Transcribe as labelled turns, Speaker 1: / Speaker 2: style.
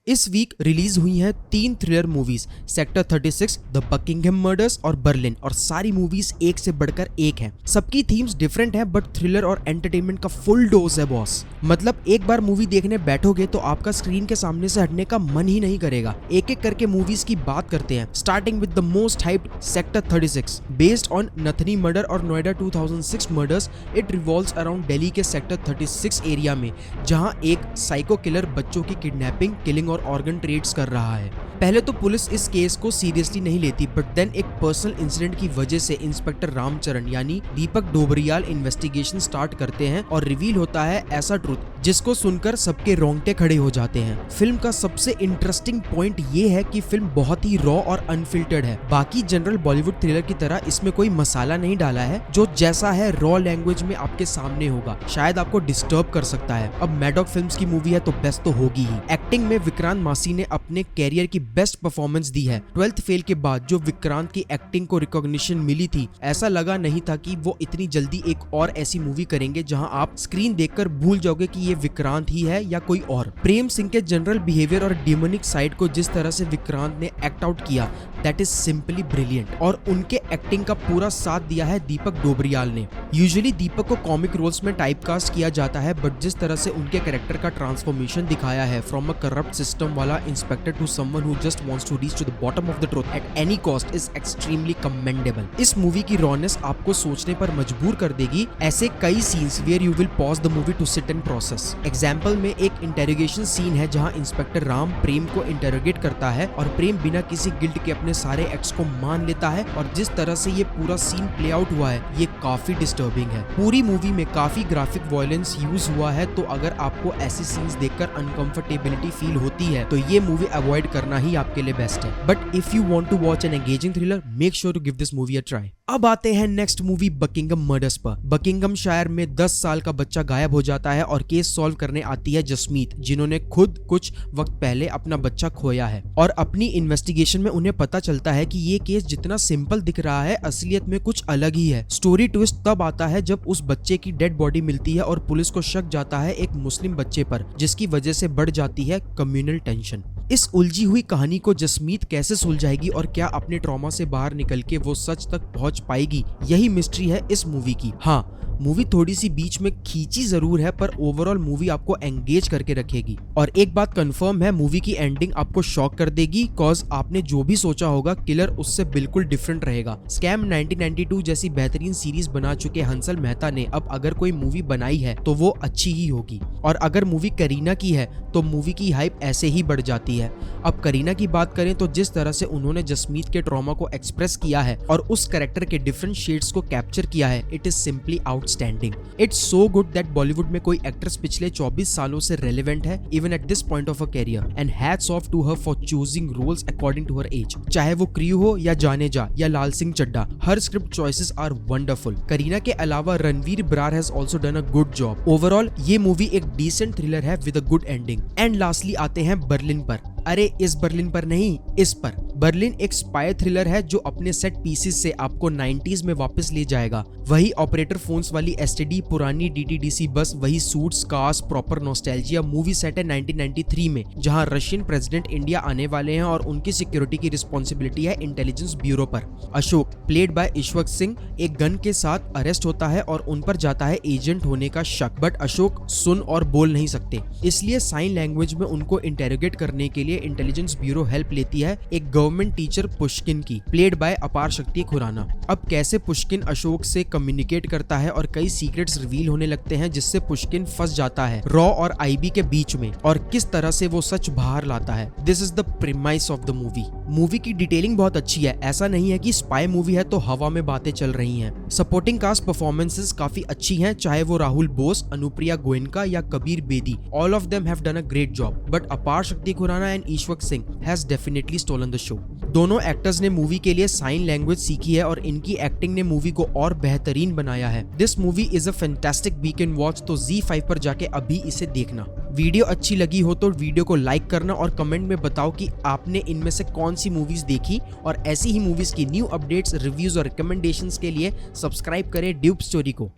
Speaker 1: इस week release हुई हैं 3 thriller movies, sector 36, the Buckingham murders और बर्लिन, और सारी मूवीज एक से बढ़कर एक हैं। सबकी थीम्स डिफरेंट हैं बट थ्रिलर और एंटरटेनमेंट का फुल डोज है बॉस। मतलब एक बार मूवी देखने बैठोगे तो आपका स्क्रीन के सामने से हटने का मन ही नहीं करेगा। एक एक करके मूवीज की बात करते हैं, starting with the most hyped sector 36। Based on Nithari murder और Noida 2006 murders, it revolves around Delhi के सेक्टर 36 एरिया में, जहां एक साइको किलर बच्चों की किडनैपिंग, किलिंग और ऑर्गन ट्रेड्स कर रहा है। पहले तो पुलिस इस केस को सीरियसली नहीं लेती, बट देन एक पर्सनल इंसिडेंट की वजह से इंस्पेक्टर रामचरण यानी दीपक डोबरियाल इन्वेस्टिगेशन स्टार्ट करते हैं और रिवील होता है ऐसा ट्रुथ जिसको सुनकर सबके रोंगटे खड़े हो जाते हैं। फिल्म का सबसे इंटरेस्टिंग पॉइंट ये है कि फिल्म बहुत ही रॉ और अनफिल्टर्ड है। बाकी जनरल बॉलीवुड थ्रिलर की तरह इसमें कोई मसाला नहीं डाला है, जो जैसा है रॉ लैंग्वेज में आपके सामने होगा शायद आपको डिस्टर्ब कर सकता है। अब मैडॉक फिल्म्स की मूवी है तो बेस्ट तो होगी ही। एक्टिंग में विक्रांत मासी ने अपने कैरियर की बेस्ट परफॉर्मेंस दी है। 12th फेल के बाद जो विक्रांत की एक्टिंग को रिकॉग्निशन मिली थी, ऐसा लगा नहीं था कि वो इतनी जल्दी एक और ऐसी मूवी करेंगे जहां आप स्क्रीन देखकर भूल जाओगे कि ये विक्रांत ही है या कोई और। प्रेम सिंह के जनरल बिहेवियर और डिमोनिक साइड को जिस तरह से विक्रांत ने एक्ट आउट किया, दैट इज सिंपली ब्रिलियंट। और उनके एक्टिंग का पूरा साथ दिया है दीपक डोबरियाल ने। यूजुअली दीपक को कॉमिक रोल्स में टाइपकास्ट किया जाता है, बट जिस तरह से उनके कैरेक्टर का ट्रांसफॉर्मेशन दिखाया है, फ्रॉम अ करप्ट सिस्टम वाला inspector to someone who just wants to reach to the bottom of the truth at any cost, is extremely commendable. इस मूवी की रॉनेस आपको सोचने पर मजबूर कर देगी। ऐसे कई scenes where you will pause the movie to sit and process. Example में एक इंटेरोगेशन सीन है जहां इंस्पेक्टर राम प्रेम को इंटेरोगेट करता है और प्रेम बिना किसी गिल्ट के अपने सारे एक्ट्स को मान लेता है, और जिस तरह से ये पूरा सीन प्ले आउट हुआ है ये काफी डिस्टर्बिंग है। पूरी मूवी में काफी ग्राफिक वायलेंस यूज हुआ है, तो अगर आपको ऐसे सीन्स देखकर अनकंफर्टेबिलिटी फील होती है तो ये मूवी अवॉइड करना ही आपके लिए बेस्ट है। But if you want to watch an engaging thriller, make sure to give this movie a try. अब आते हैं नेक्स्ट मूवी बकिंघम मर्डर्स पर। बकिंघम शायर में 10 साल का बच्चा गायब हो जाता है और केस सॉल्व करने आती है जसमीत, जिन्होंने खुद कुछ वक्त पहले अपना बच्चा खोया है। और अपनी इन्वेस्टिगेशन में उन्हें पता चलता है कि ये केस जितना सिंपल दिख रहा है, असलियत में कुछ अलग ही है। स्टोरी ट्विस्ट तब आता है जब उस बच्चे की डेड बॉडी मिलती है और पुलिस को शक जाता है एक मुस्लिम बच्चे पर, जिसकी वजह से बढ़ जाती है कम्युनल टेंशन। इस उलझी हुई कहानी को जसमीत कैसे सुलझाएगी और क्या अपने ट्रॉमा से बाहर निकल के वो सच तक पहुंच पाएगी, यही मिस्ट्री है इस मूवी की। हाँ, मूवी थोड़ी सी बीच में खींची जरूर है, पर ओवरऑल मूवी आपको एंगेज करके रखेगी। और एक बात कंफर्म है, मूवी की एंडिंग आपको शॉक कर देगी, कॉज आपने जो भी सोचा होगा किलर उससे बिल्कुल डिफरेंट रहेगा। स्कैम 1992 जैसी बेहतरीन सीरीज बना चुके हंसल मेहता ने अब अगर कोई मूवी बनाई है तो वो अच्छी ही होगी। और अगर मूवी करीना की है तो मूवी की हाइप ऐसे ही बढ़ जाती है। अब करीना की बात करें तो जिस तरह से उन्होंने जसमीत के ट्रॉमा को एक्सप्रेस किया है और उस कैरेक्टर के डिफरेंट शेड्स को कैप्चर किया है, it is simply outstanding. It's so good that Bollywood में कोई एक्ट्रेस पिछले 24 सालों से रेलेवेंट है, even at this point of a career, and hats off to her for choosing roles according to her age. चाहे वो क्रू हो या जाने जा या Laal Singh Chaddha, her script choices are wonderful. Kareena के अलावा Ranvir Brar has also done a good job. Overall ये movie एक decent thriller है with a good ending. And lastly आते हैं बर्लिन पर। अरे इस बर्लिन पर नहीं, इस पर। बर्लिन एक स्पाई थ्रिलर है जो अपने सेट पीसेस से आपको 90s में वापस ले जाएगा। वही ऑपरेटर फोन्स वाली एसटीडी, पुरानी डीटीडीसी बस, वही suits, cars, proper nostalgia. Movie set है 1993 में, जहां रशियन प्रेसिडेंट इंडिया आने वाले हैं और उनकी सिक्योरिटी की रिस्पॉन्सिबिलिटी है इंटेलिजेंस ब्यूरो पर। अशोक प्लेड बाय ईश्वक सिंह एक गन के साथ अरेस्ट होता है और उन पर जाता है एजेंट होने का शक, बट अशोक सुन और बोल नहीं सकते, इसलिए साइन लैंग्वेज में उनको इंटेरोगेट करने के लिए इंटेलिजेंस ब्यूरो हेल्प लेती है एक गवर्नमेंट टीचर पुष्किन की, प्लेड बाय अपार शक्ति खुराना। अब कैसे पुष्किन अशोक से कम्युनिकेट करता है और कई सीक्रेट्स रिवील होने लगते हैं, जिससे पुष्किन फंस जाता है रॉ और आईबी के बीच में, और किस तरह से वो सच बाहर लाता है। This is the premise of the movie. Movie की डिटेलिंग बहुत अच्छी है, ऐसा नहीं है कि स्पाई मूवी है तो हवा में बातें चल रही हैं। सपोर्टिंग कास्ट परफॉर्मेंसेस काफी अच्छी हैं, चाहे वो राहुल बोस, अनुप्रिया गोयनका या Kabir Bedi, all of them have done a great job. But Apar Shakti Khurana and Ishwak Singh has definitely stolen the show. दोनों एक्टर्स ने मूवी के लिए साइन लैंग्वेज सीखी है और इनकी एक्टिंग ने मूवी को और बेहतरीन बनाया है। This movie is a fantastic weekend watch, तो ZEE5 पर जाके अभी इसे देखना। वीडियो अच्छी लगी हो तो वीडियो को लाइक करना और कमेंट में बताओ कि आपने इनमें से कौन सी मूवीज देखी, और ऐसी ही मूवीज की न्यू अपडेट्स, रिव्यूज और रिकमेंडेशंस के लिए सब्सक्राइब करें ड्यूब स्टोरी को।